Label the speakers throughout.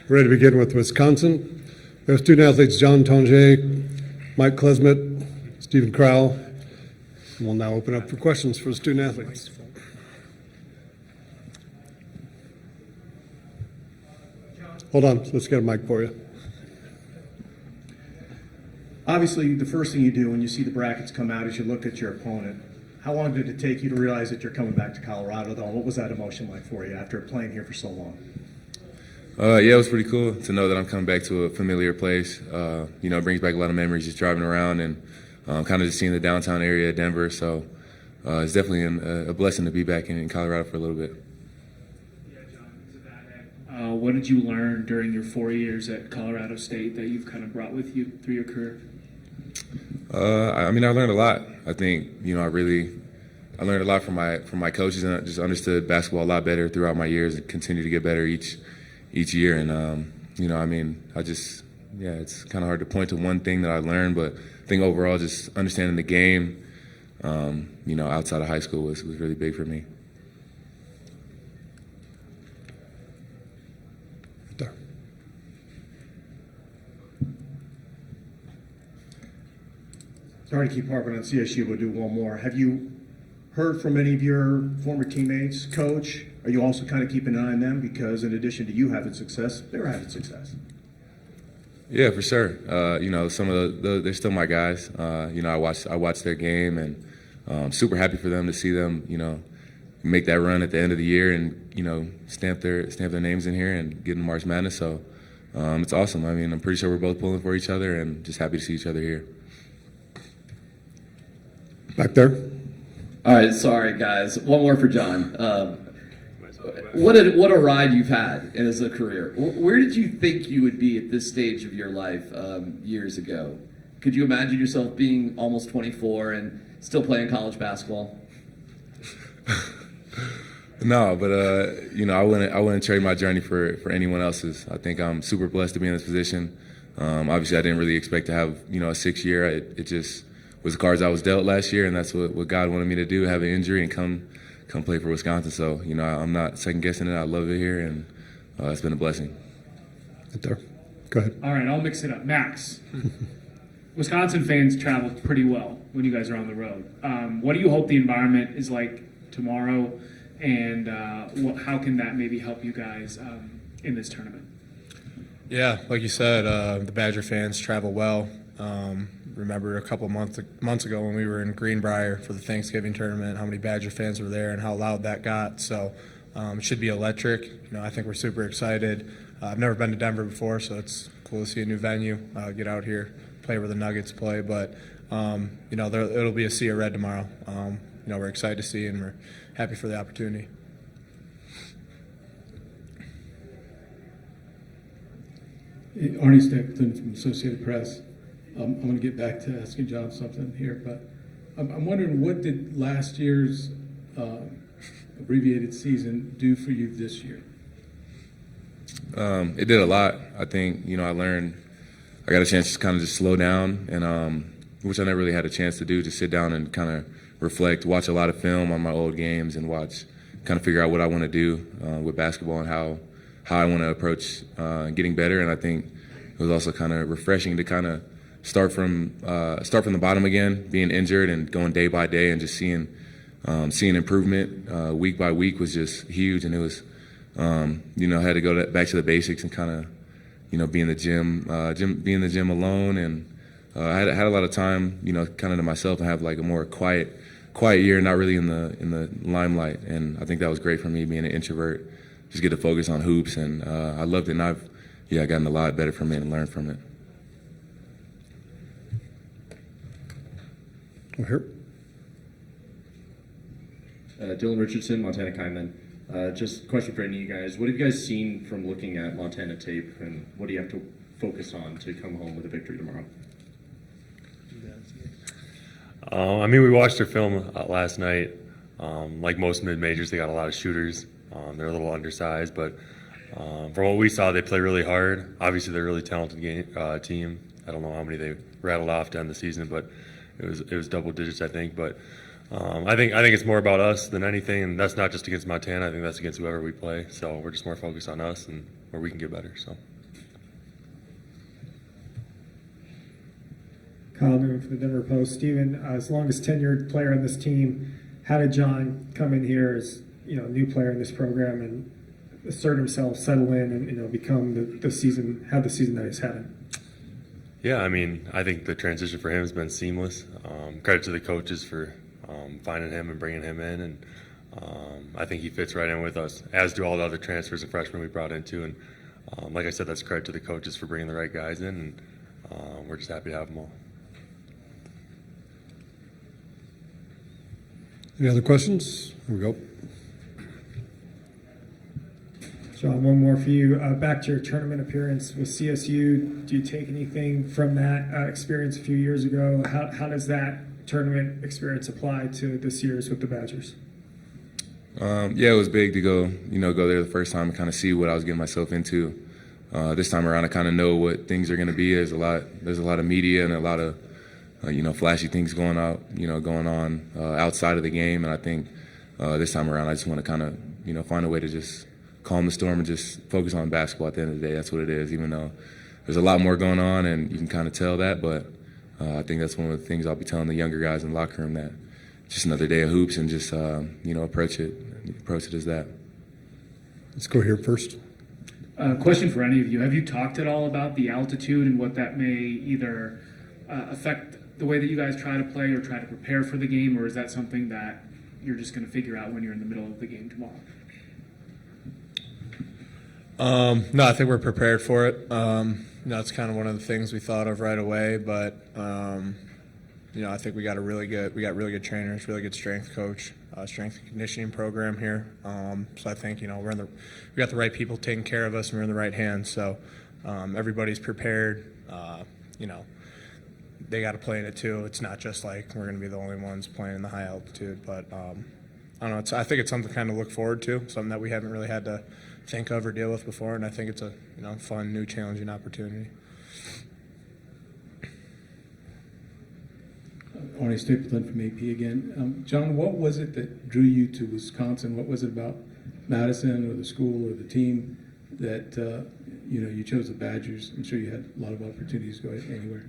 Speaker 1: We're ready to begin with Wisconsin. We have student athletes John Tonje, Mike Klesmit, Stephen Crowl. And we'll now open up for questions for the student athletes. Hold on, let's get a mic for you.
Speaker 2: Obviously, the first thing you do when you see the brackets come out is you look at your opponent. How long did it take you to realize that you're coming back to Colorado, though? What was that emotion like for you after playing here for so long?
Speaker 3: Yeah, it was pretty cool to know that I'm coming back to a familiar place. It brings back a lot of memories just driving around and kind of just seeing the downtown area of Denver. So it's definitely a blessing to be back in Colorado for a little bit.
Speaker 4: Yeah, John, what did you learn during your 4 years at Colorado State that you've kind of brought with you through your career?
Speaker 3: I learned a lot. I think, I learned a lot from my coaches, and I just understood basketball a lot better throughout my years and continue to get better each year. And, it's kind of hard to point to one thing that I learned, but I think overall just understanding the game, outside of high school was really big for me.
Speaker 1: There.
Speaker 2: Sorry to keep harping on CSU, we'll do one more. Have you heard from any of your former teammates, coach? Are you also kind of keeping an eye on them? Because in addition to you having success, they're having success.
Speaker 3: Yeah, for sure. Some of they're still my guys. I watch their game, and super happy for them to see them, make that run at the end of the year and, stamp their names in here and get in March Madness. So it's awesome. I'm pretty sure we're both pulling for each other and just happy to see each other here.
Speaker 1: Back there.
Speaker 5: All right, sorry guys. One more for John. What a ride you've had as a career. Where did you think you would be at this stage of your life years ago? Could you imagine yourself being almost 24 and still playing college basketball?
Speaker 3: No, but I wouldn't trade my journey for anyone else's. I think I'm super blessed to be in this position. Obviously, I didn't really expect to have a 6 year. It just was the cards I was dealt last year, and that's what God wanted me to do: have an injury and come play for Wisconsin. So I'm not second guessing it. I love it here, and it's been a blessing.
Speaker 1: Right there. Go ahead.
Speaker 4: All right, I'll mix it up. Max, Wisconsin fans travel pretty well when you guys are on the road. What do you hope the environment is like tomorrow, and how can that maybe help you guys in this tournament?
Speaker 6: Yeah, like you said, the Badger fans travel well. Remember a couple months ago when we were in Greenbrier for the Thanksgiving tournament, how many Badger fans were there and how loud that got. So it should be electric. I think we're super excited. I've never been to Denver before, so it's cool to see a new venue, get out here, play where the Nuggets play. But it'll be a sea of red tomorrow. We're excited to see, and we're happy for the opportunity.
Speaker 7: Arnie Stapleton from Associated Press. I'm going to get back to asking John something here, but I'm wondering, what did last year's abbreviated season do for you this year?
Speaker 3: It did a lot. I think, I got a chance to kind of just slow down, and which I never really had a chance to do, just sit down and kind of reflect, watch a lot of film on my old games, and kind of figure out what I want to do with basketball and how I want to approach getting better. And I think it was also kind of refreshing to kind of start from the bottom again, being injured and going day by day and just seeing improvement week by week was just huge. And it was, I had to go back to the basics and kind of, be in the gym alone. And I had a lot of time, kind of to myself and have like a more quiet year, not really in the limelight. And I think that was great for me, being an introvert, just get to focus on hoops. And I loved it. And I've gotten a lot better from it and learned from it.
Speaker 1: Here.
Speaker 8: Dylan Richardson, Montana Kaiman. Just a question for any of you guys. What have you guys seen from looking at Montana tape, and what do you have to focus on to come home with a victory tomorrow?
Speaker 9: We watched their film last night. Like most mid-majors, they got a lot of shooters. They're a little undersized, but from what we saw, they play really hard. Obviously, they're a really talented team. I don't know how many they rattled off to end the season, but it was double digits, I think. But I think it's more about us than anything, and that's not just against Montana. I think that's against whoever we play. So we're just more focused on us and where we can get better. So.
Speaker 10: Steven from the Denver Post. Steven, as long as tenured player on this team, how did John come in here as new player in this program and assert himself, settle in, and become the season that he's had?
Speaker 9: Yeah, I mean, I think the transition for him has been seamless. Credit to the coaches for finding him and bringing him in, and I think he fits right in with us, as do all the other transfers and freshmen we brought in too. And like I said, that's credit to the coaches for bringing the right guys in, and we're just happy to have them all.
Speaker 1: Any other questions? Here we go.
Speaker 10: John, one more for you. Back to your tournament appearance with CSU, do you take anything from that experience a few years ago? How does that tournament experience apply to this year's with the Badgers?
Speaker 3: Yeah, it was big to go there the first time and kind of see what I was getting myself into. This time around, I kind of know what things are going to be. There's a lot of media and a lot of flashy things going on outside of the game, and I think this time around, I just want to kind of find a way to just calm the storm and just focus on basketball. At the end of the day, that's what it is. Even though there's a lot more going on, and you can kind of tell that, but I think that's one of the things I'll be telling the younger guys in the locker room, that just another day of hoops, and just approach it as that.
Speaker 1: Let's go here first.
Speaker 4: Question for any of you. Have you talked at all about the altitude and what that may either affect the way that you guys try to play or try to prepare for the game, or is that something that you're just going to figure out when you're in the middle of the game tomorrow?
Speaker 6: No, I think we're prepared for it. It's kind of one of the things we thought of right away, but I think we got really good trainers, really good strength coach, strength and conditioning program here. So I think we got the right people taking care of us, and we're in the right hands. So everybody's prepared. They got to play in it too. It's not just like we're going to be the only ones playing in the high altitude, but I don't know. I think it's something to kind of look forward to, something that we haven't really had to think of or deal with before, and I think it's a fun, new, challenging opportunity.
Speaker 7: Arnie Stapleton from AP again. John, what was it that drew you to Wisconsin? What was it about Madison or the school or the team that you chose the Badgers? I'm sure you had a lot of opportunities to go anywhere.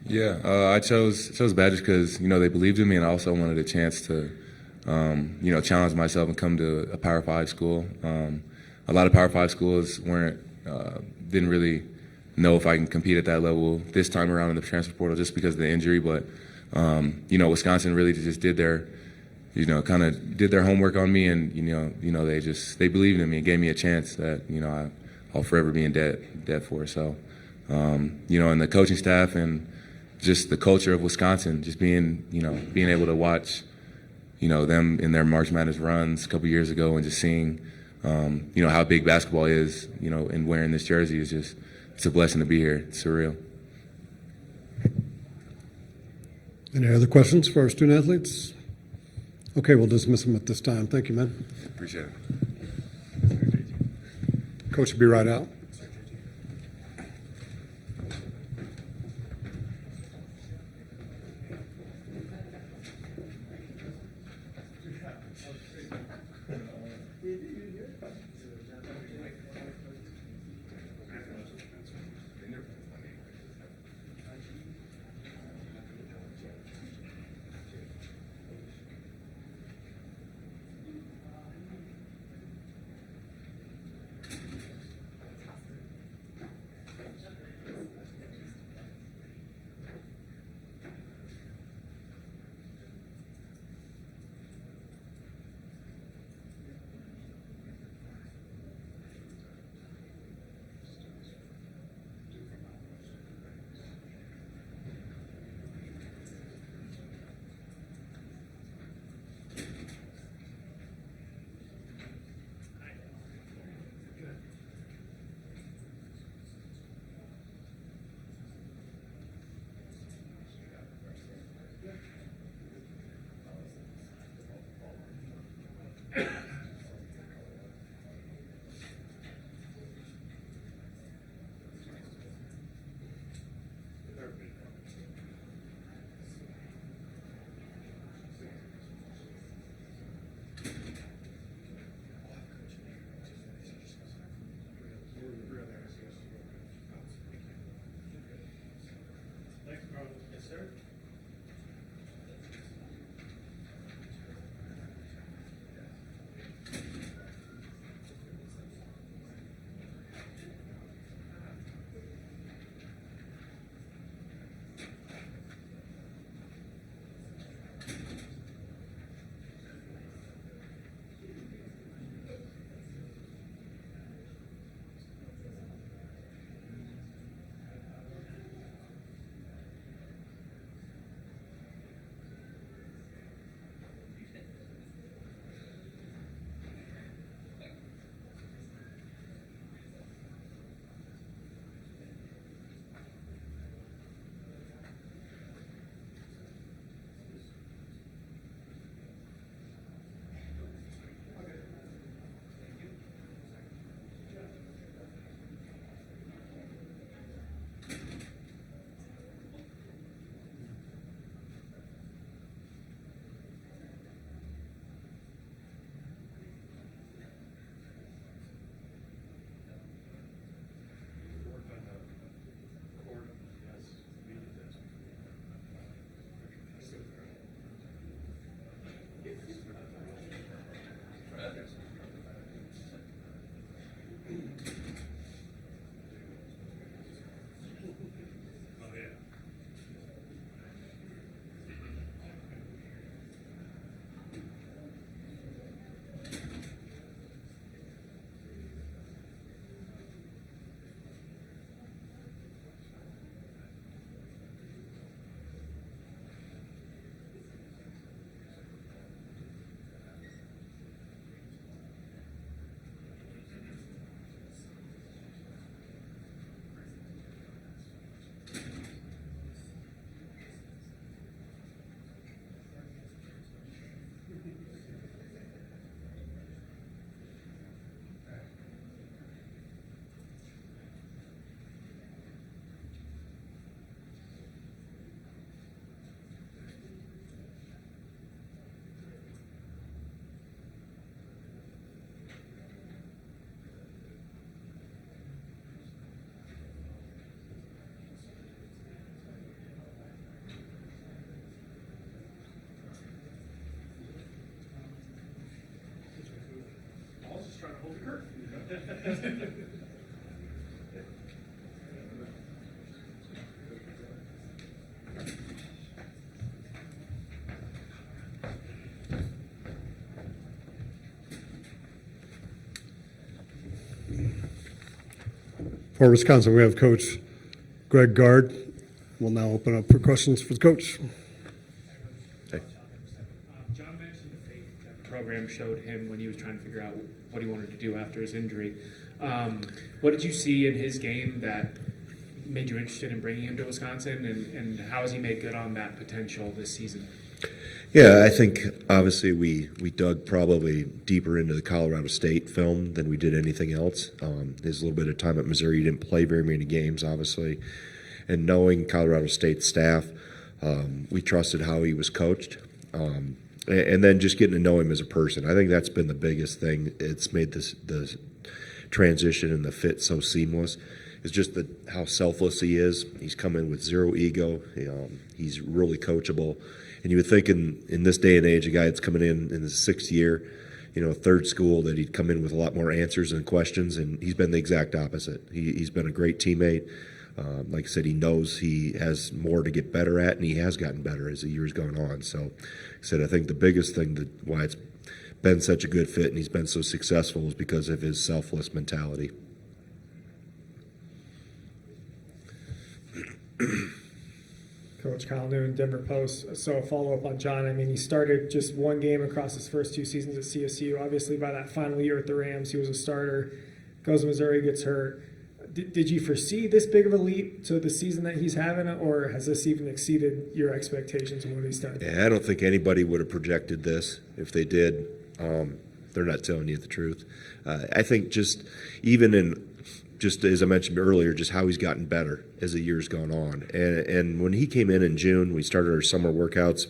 Speaker 3: Yeah, I chose Badgers because they believed in me, and I also wanted a chance to challenge myself and come to a Power 5 school. A lot of Power 5 schools didn't really know if I can compete at that level this time around in the transfer portal just because of the injury. But Wisconsin really just did their homework on me, and they believed in me and gave me a chance that I'll forever be in debt for. So and the coaching staff and just the culture of Wisconsin, just being able to watch them in their March Madness runs a couple years ago, and just seeing how big basketball is, and wearing this jersey is just, it's a blessing to be here. It's surreal.
Speaker 1: Any other questions for our student athletes? Okay, we'll dismiss them at this time. Thank you, man.
Speaker 3: Appreciate it.
Speaker 1: Coach will be right out. For Wisconsin, we have Coach Greg Gard. We'll now open up for questions for the coach.
Speaker 4: John mentioned the faith that the program showed him when he was trying to figure out what he wanted to do after his injury. What did you see in his game that made you interested in bringing him to Wisconsin, and how has he made good on that potential this season?
Speaker 11: Yeah, I think obviously we dug probably deeper into the Colorado State film than we did anything else. There's a little bit of time at Missouri. He didn't play very many games, obviously. And knowing Colorado State staff, we trusted how he was coached. And then just getting to know him as a person. I think that's been the biggest thing. It's made the transition and the fit so seamless. It's just how selfless he is. He's come in with zero ego. He's really coachable. And you would think in this day and age, a guy that's coming in his 6th year, third school, that he'd come in with a lot more answers and questions, and he's been the exact opposite. He's been a great teammate. Like I said, he knows he has more to get better at, and he has gotten better as the year's gone on. So, like I said, I think the biggest thing why it's been such a good fit and he's been so successful is because of his selfless mentality.
Speaker 10: Coach Kyle Noon, Denver Post. So a follow-up on John. I mean, he started just one game across his first 2 seasons at CSU. Obviously, by that final year at the Rams, he was a starter. Goes to Missouri, gets hurt. Did you foresee this big of a leap to the season that he's having, or has this even exceeded your expectations of what he's done?
Speaker 11: Yeah, I don't think anybody would have projected this. If they did, they're not telling you the truth. I think just as I mentioned earlier, just how he's gotten better as the year's gone on. And when he came in June, we started our summer workouts.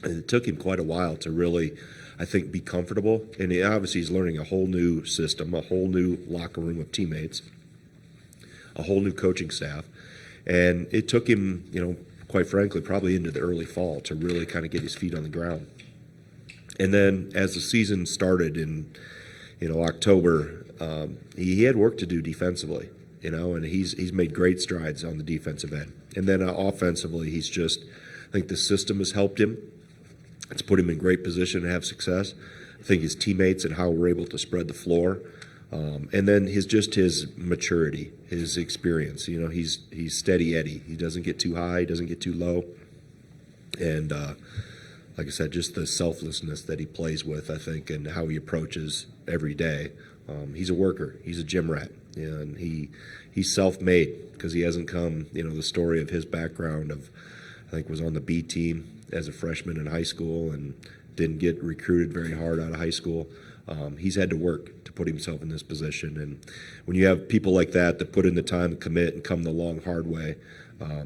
Speaker 11: And it took him quite a while to really, I think, be comfortable. And obviously he's learning a whole new system, a whole new locker room of teammates, a whole new coaching staff. And it took him, quite frankly, probably into the early fall to really kind of get his feet on the ground. And then as the season started in, October, he had work to do defensively, and he's made great strides on the defensive end. And then offensively, I think the system has helped him. It's put him in great position to have success. I think his teammates and how we're able to spread the floor. And then his maturity, his experience. He's steady Eddie. He doesn't get too high, he doesn't get too low. And like I said, just the selflessness that he plays with, I think, and how he approaches every day. He's a worker. He's a gym rat, and he's self-made because he hasn't come. The story of his background I think was on the B team as a freshman in high school and didn't get recruited very hard out of high school. He's had to work to put himself in this position, and when you have people like that put in the time, commit, and come the long, hard way, I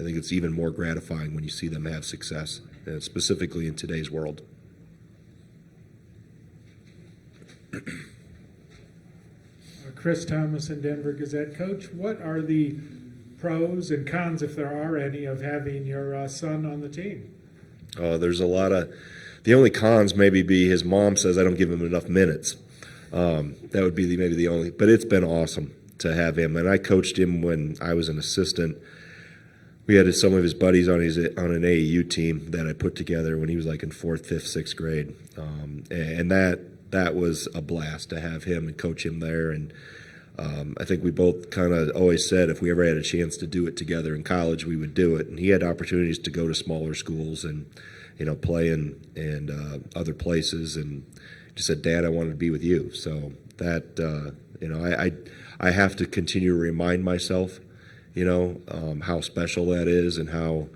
Speaker 11: think it's even more gratifying when you see them have success, specifically in today's world.
Speaker 12: Chris Thomas in Denver Gazette. Coach, what are the pros and cons, if there are any, of having your son on the team?
Speaker 11: There's a lot of. The only cons maybe be his mom says I don't give him enough minutes. That would be maybe the only. But it's been awesome to have him, and I coached him when I was an assistant. We had some of his buddies on an AAU team that I put together when he was like in 4th, 5th, 6th grade, and that was a blast to have him and coach him there. And I think we both kind of always said if we ever had a chance to do it together in college, we would do it. And he had opportunities to go to smaller schools and play in other places, and just said, "Dad, I wanted to be with you." So that I have to continue to remind myself, how special that is and how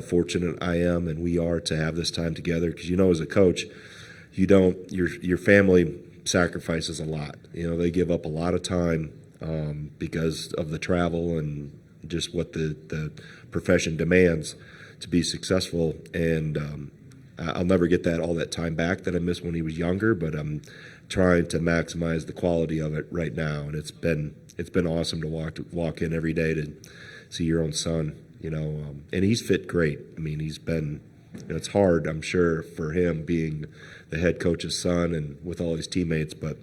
Speaker 11: fortunate I am and we are to have this time together. Because as a coach, your family sacrifices a lot. They give up a lot of time because of the travel and just what the profession demands to be successful. And I'll never get all that time back that I missed when he was younger, but I'm trying to maximize the quality of it right now. And it's been awesome to walk in every day to see your own son, and he's fit great. I mean, he's been, it's hard, I'm sure, for him being the head coach's son and with all his teammates, but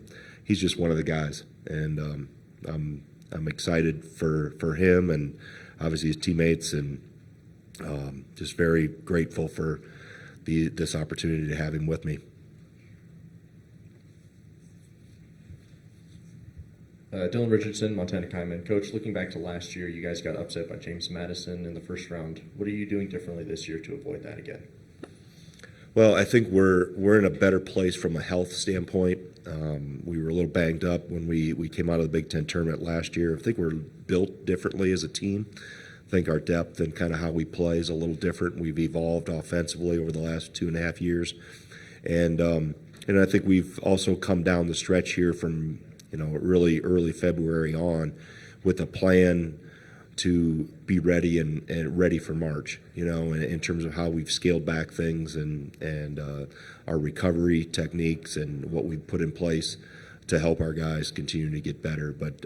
Speaker 11: he's just one of the guys, and I'm excited for him and obviously his teammates, and just very grateful for this opportunity to have him with me.
Speaker 8: Dylan Richardson, Montana Kaiman. Coach, looking back to last year, you guys got upset by James Madison in the first round. What are you doing differently this year to avoid that again?
Speaker 11: Well, I think we're in a better place from a health standpoint. We were a little banged up when we came out of the Big Ten tournament last year. I think we're built differently as a team. I think our depth and kind of how we play is a little different. We've evolved offensively over the last 2.5 years, and I think we've also come down the stretch here from really early February on with a plan to be ready and ready for March, in terms of how we've scaled back things and our recovery techniques and what we've put in place to help our guys continue to get better. But,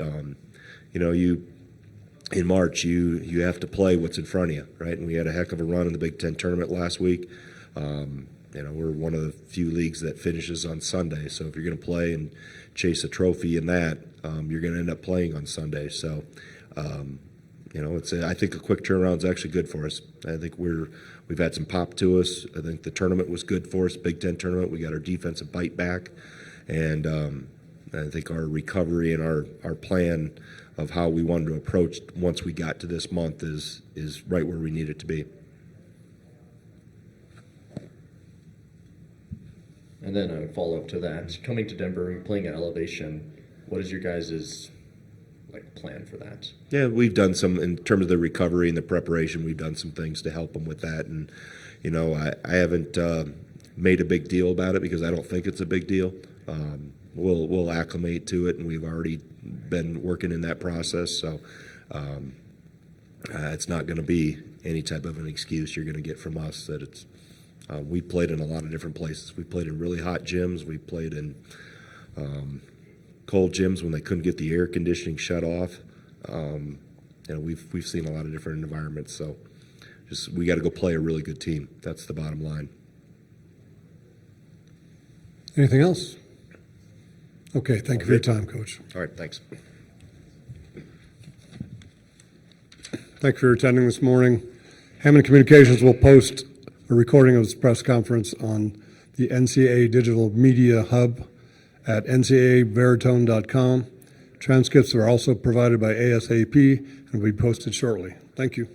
Speaker 11: in March, you have to play what's in front of you, right? And we had a heck of a run in the Big Ten tournament last week. We're one of the few leagues that finishes on Sunday. So if you're going to play and chase a trophy in that, you're going to end up playing on Sunday. So, I think a quick turnaround is actually good for us. I think we've had some pop to us. I think the tournament was good for us, Big Ten tournament. We got our defensive bite back, and I think our recovery and our plan of how we wanted to approach once we got to this month is right where we need it to be.
Speaker 8: And then a follow-up to that, coming to Denver and playing at elevation, what is your guys' plan for that?
Speaker 11: Yeah, we've done some, in terms of the recovery and the preparation, we've done some things to help them with that. And, I haven't made a big deal about it because I don't think it's a big deal. We'll acclimate to it, and we've already been working in that process. So it's not going to be any type of an excuse you're going to get from us that it's we played in a lot of different places. We played in really hot gyms. We played in cold gyms when they couldn't get the air conditioning shut off. We've seen a lot of different environments. So we got to go play a really good team. That's the bottom line.
Speaker 1: Anything else? Okay, thank you for your time, Coach.
Speaker 11: All right, thanks.
Speaker 1: Thank you for attending this morning. Hammond Communications will post a recording of this press conference on the NCAA Digital Media Hub at ncaaveritone.com. Transcripts are also provided by ASAP and will be posted shortly. Thank you.